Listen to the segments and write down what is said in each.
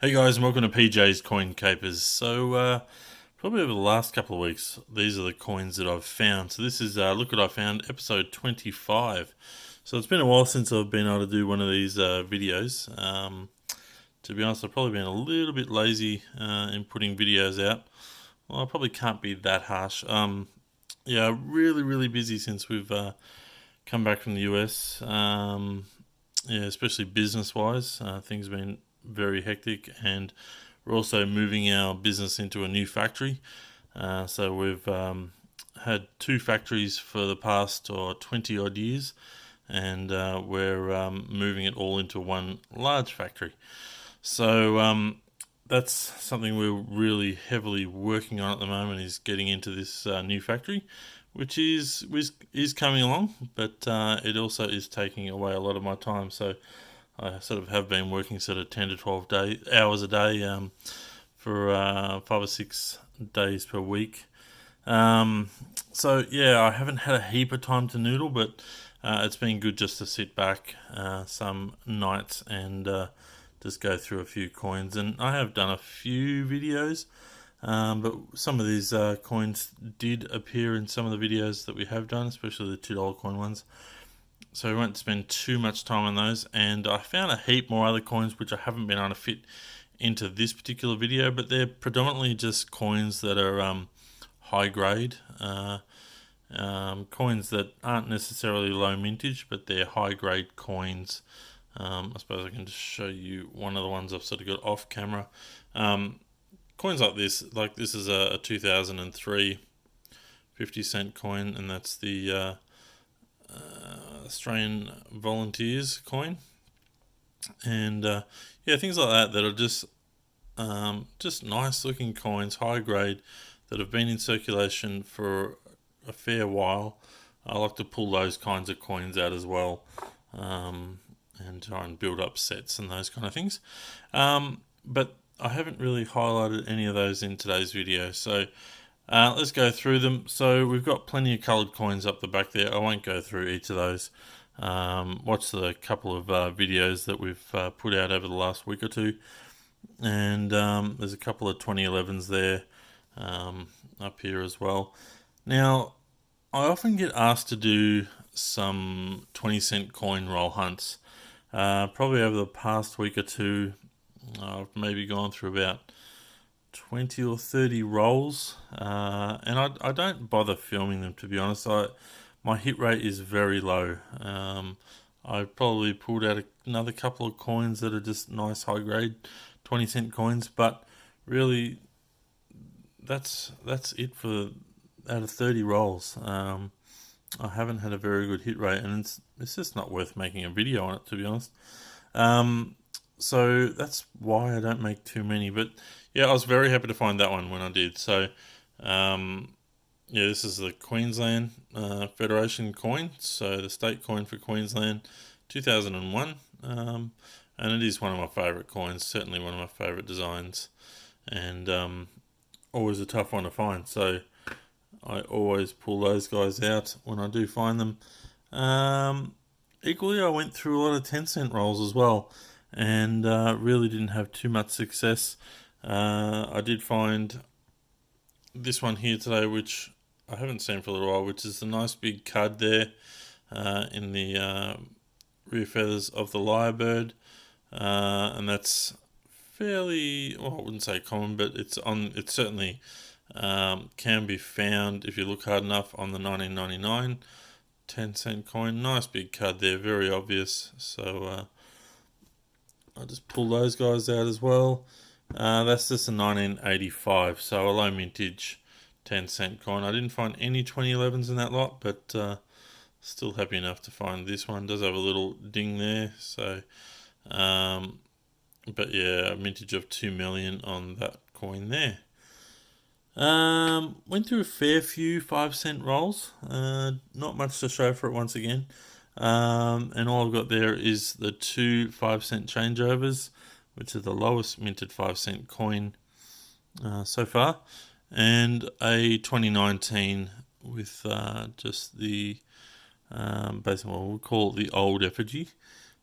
Hey guys, and welcome to PJ's Coin Capers. Probably over the last couple of weeks, these are the coins that I've found. So this is Look What I Found, episode 25. So it's been a while since I've been able to do one of these videos. To be honest, I've probably been a little bit lazy in putting videos out. Well, I probably can't be that harsh. Really busy since we've come back from the US. Especially business-wise, things have been very hectic, and we're also moving our business into a new factory. So we've had two factories for the past 20 odd years, and we're moving it all into one large factory. So that's something we're really heavily working on at the moment, is getting into this new factory, which is coming along, but it also is taking away a lot of my time. So I sort of have been working sort of 10 to 12 hours a day for 5 or 6 days per week. I haven't had a heap of time to noodle, but it's been good just to sit back some nights and just go through a few coins. And I have done a few videos, but some of these coins did appear in some of the videos that we have done, especially the $2 coin ones. So we won't spend too much time on those. And I found a heap more other coins which I haven't been able to fit into this particular video, but they're predominantly just coins that are high grade, coins that aren't necessarily low mintage, but they're high grade coins. I suppose I can just show you one of the ones I've sort of got off camera. Coins like this is a 2003 50-cent coin, and that's the Australian Volunteers coin. And things like that are just nice looking coins, high grade, that have been in circulation for a fair while. I like to pull those kinds of coins out as well, and try and build up sets and those kind of things. But I haven't really highlighted any of those in today's video, so let's go through them. So we've got plenty of coloured coins up the back there. I won't go through each of those. Watch the couple of videos that we've put out over the last week or two. And there's a couple of 2011s there up here as well. Now, I often get asked to do some 20-cent coin roll hunts. Probably over the past week or two, I've maybe gone through about 20 or 30 rolls, and I don't bother filming them, to be honest. My hit rate is very low. I probably pulled out another couple of coins that are just nice high grade 20-cent coins, but really that's it for out of 30 rolls. I haven't had a very good hit rate, and it's just not worth making a video on it, to be honest. So that's why I don't make too many. But yeah, I was very happy to find that one when I did. So this is the Queensland Federation coin. So the state coin for Queensland, 2001. And it is one of my favourite coins, certainly one of my favourite designs. And always a tough one to find. So I always pull those guys out when I do find them. Equally, I went through a lot of 10-cent rolls as well, and really didn't have too much success. I did find this one here today, which I haven't seen for a little while, which is the nice big cud there in the rear feathers of the lyrebird, and that's fairly, well, I wouldn't say common, but it's certainly can be found if you look hard enough on the 1999 10-cent coin. Nice big cud there, very obvious. So I'll just pull those guys out as well. That's just a 1985, so a low mintage 10-cent coin. I didn't find any 2011s in that lot, but still happy enough to find this one. It does have a little ding there, so but yeah, a mintage of 2 million on that coin there. Went through a fair few 5-cent rolls. Not much to show for it once again. And all I've got there is the two 5-cent changeovers, which are the lowest minted 5-cent coin so far, and a 2019 with just the basically, well, we'll call it the old effigy,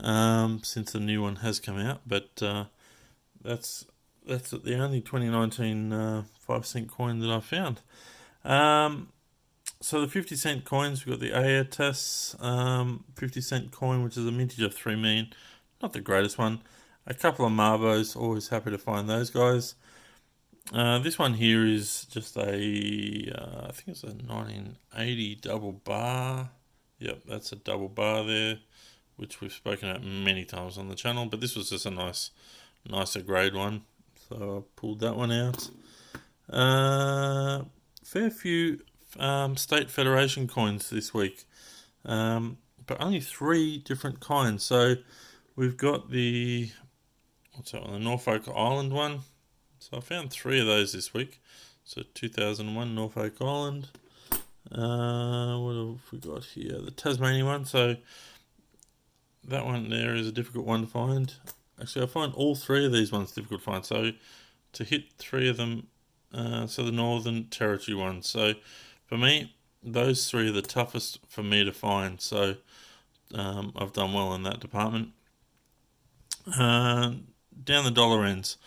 since the new one has come out, but that's the only 2019 5-cent coin that I found. So the 50-cent coins, we've got the AETS 50-cent coin, which is a mintage of 3 million. Not the greatest one. A couple of Marbos, always happy to find those guys. This one here is just I think it's a 1980 double bar. Yep, that's a double bar there, which we've spoken about many times on the channel. But this was just a nicer grade one, so I pulled that one out. Fair few state federation coins this week, but only 3 different kinds. So we've got the the Norfolk Island one. So I found 3 of those this week. So 2001 Norfolk Island. What have we got here? The Tasmanian one. So that one there is a difficult one to find. Actually, I find all 3 of these ones difficult to find. So to hit 3 of them, so the Northern Territory ones. So for me, those 3 are the toughest for me to find. So I've done well in that department. Down the dollar ends.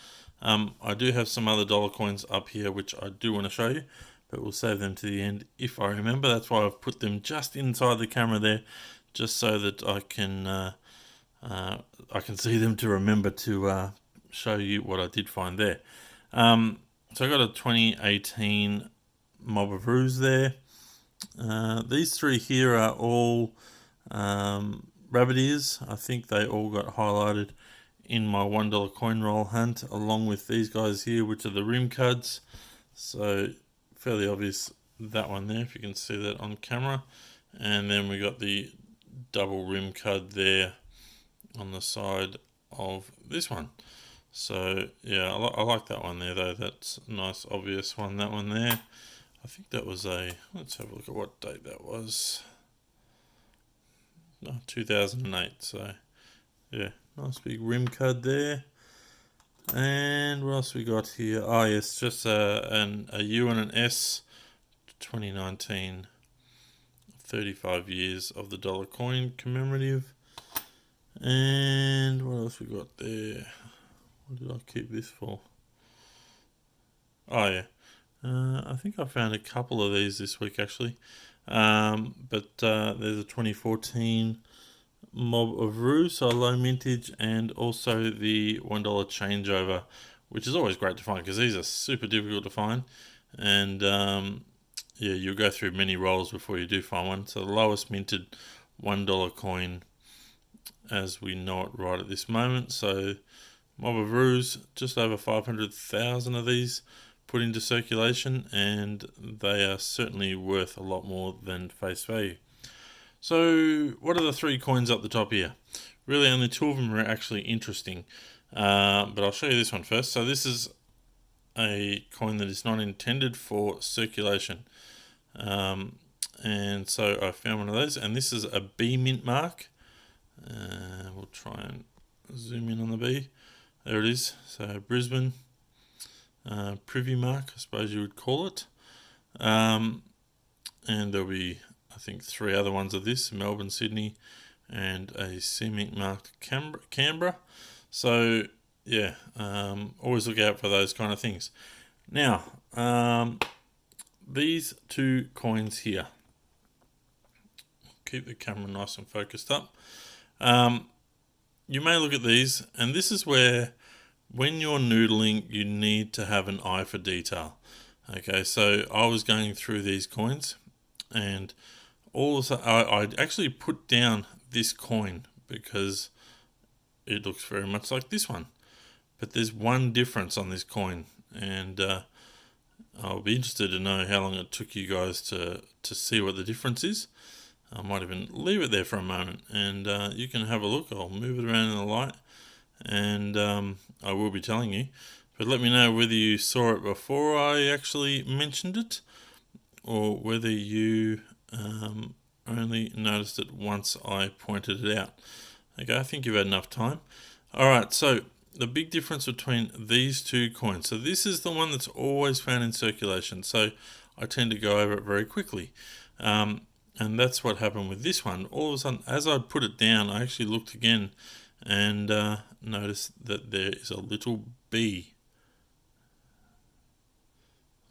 I do have some other dollar coins up here which I do want to show you, but we'll save them to the end if I remember. That's why I've put them just inside the camera there, just so that I can see them to remember to show you what I did find there. So I got a 2018 Mob of Ruse there. These 3 here are all rabbit ears. I think they all got highlighted in my $1 coin roll hunt, along with these guys here, which are the rim cuds. So fairly obvious, that one there, if you can see that on camera. And then we got the double rim cud there on the side of this one. So yeah, I like that one there though. That's a nice obvious one, that one there. I think that was let's have a look at what date that was. No, 2008. So yeah, nice big rim cud there. And what else we got here? Oh yes, just a U and an S. 2019, 35 years of the dollar coin commemorative. And what else we got there? What did I keep this for? Oh yeah, I think I found a couple of these this week actually. But there's a 2014 Mob of Ruse, so low mintage, and also the $1 changeover, which is always great to find because these are super difficult to find. And yeah, you'll go through many rolls before you do find one. So the lowest minted $1 coin as we know it right at this moment. So Mob of Ruse, just over 500,000 of these put into circulation, and they are certainly worth a lot more than face value. So what are the 3 coins up the top here? Really only 2 of them are actually interesting, but I'll show you this one first. So this is a coin that is not intended for circulation, and so I found one of those, and this is a B mint mark. We'll try and zoom in on the B. There it is. So Brisbane Privy mark, I suppose you would call it. And there'll be, I think, 3 other ones of this: Melbourne, Sydney, and a C-mint marked Canberra. So yeah, always look out for those kind of things. Now, these 2 coins here. Keep the camera nice and focused up. You may look at these, and this is where, when you're noodling, you need to have an eye for detail. Okay, so I was going through these coins, and all of a sudden, I actually put down this coin because it looks very much like this one. But there's one difference on this coin, and I'll be interested to know how long it took you guys to see what the difference is. I might even leave it there for a moment, and you can have a look. I'll move it around in the light, and I will be telling you. But let me know whether you saw it before I actually mentioned it, or whether you only noticed it once I pointed it out. Okay, I think you've had enough time. Alright, so the big difference between these 2 coins. So this is the one that's always found in circulation, so I tend to go over it very quickly. And that's what happened with this one. All of a sudden, as I put it down, I actually looked again, and notice that there is a little bee.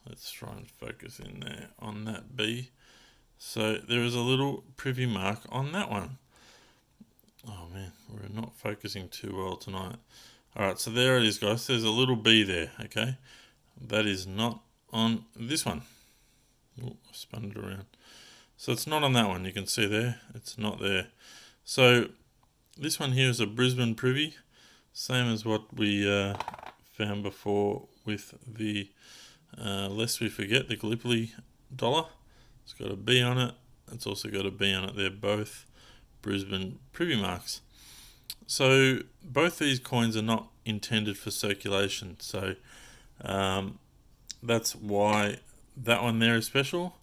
Let's try and focus in there on that bee. So there is a little privy mark on that one. Oh man, we're not focusing too well tonight. Alright, so there it is, guys. There's a little bee there, okay? That is not on this one. Oh, I spun it around. So it's not on that one. You can see there, it's not there. So this one here is a Brisbane Privy, same as what we found before with the Lest We Forget, the Gallipoli dollar. It's got a B on it. It's also got a B on it. They're both Brisbane Privy marks. So both these coins are not intended for circulation. So that's why that one there is special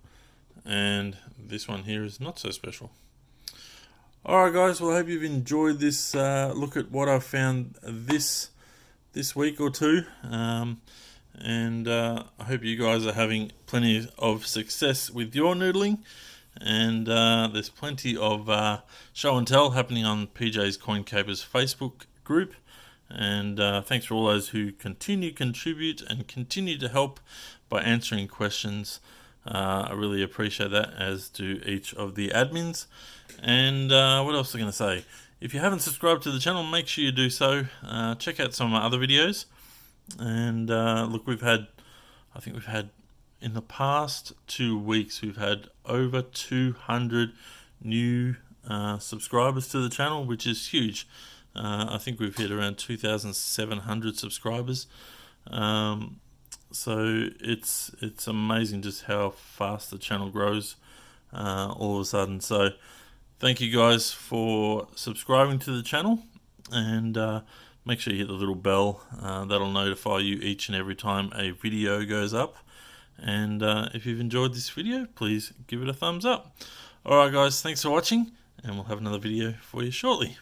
and this one here is not so special. Alright guys, well I hope you've enjoyed this look at what I've found this week or two. And I hope you guys are having plenty of success with your noodling, and there's plenty of show and tell happening on PJ's Coin Capers Facebook group, and thanks for all those who continue to contribute and continue to help by answering questions. I really appreciate that, as do each of the admins. And what else was I going to say? If you haven't subscribed to the channel, make sure you do so. Check out some of my other videos. And look, I think we've had in the past 2 weeks, we've had over 200 new subscribers to the channel, which is huge. I think we've hit around 2,700 subscribers. So it's amazing just how fast the channel grows all of a sudden. So thank you guys for subscribing to the channel, and make sure you hit the little bell. That'll notify you each and every time a video goes up. And if you've enjoyed this video, please give it a thumbs up. Alright guys, thanks for watching, and we'll have another video for you shortly.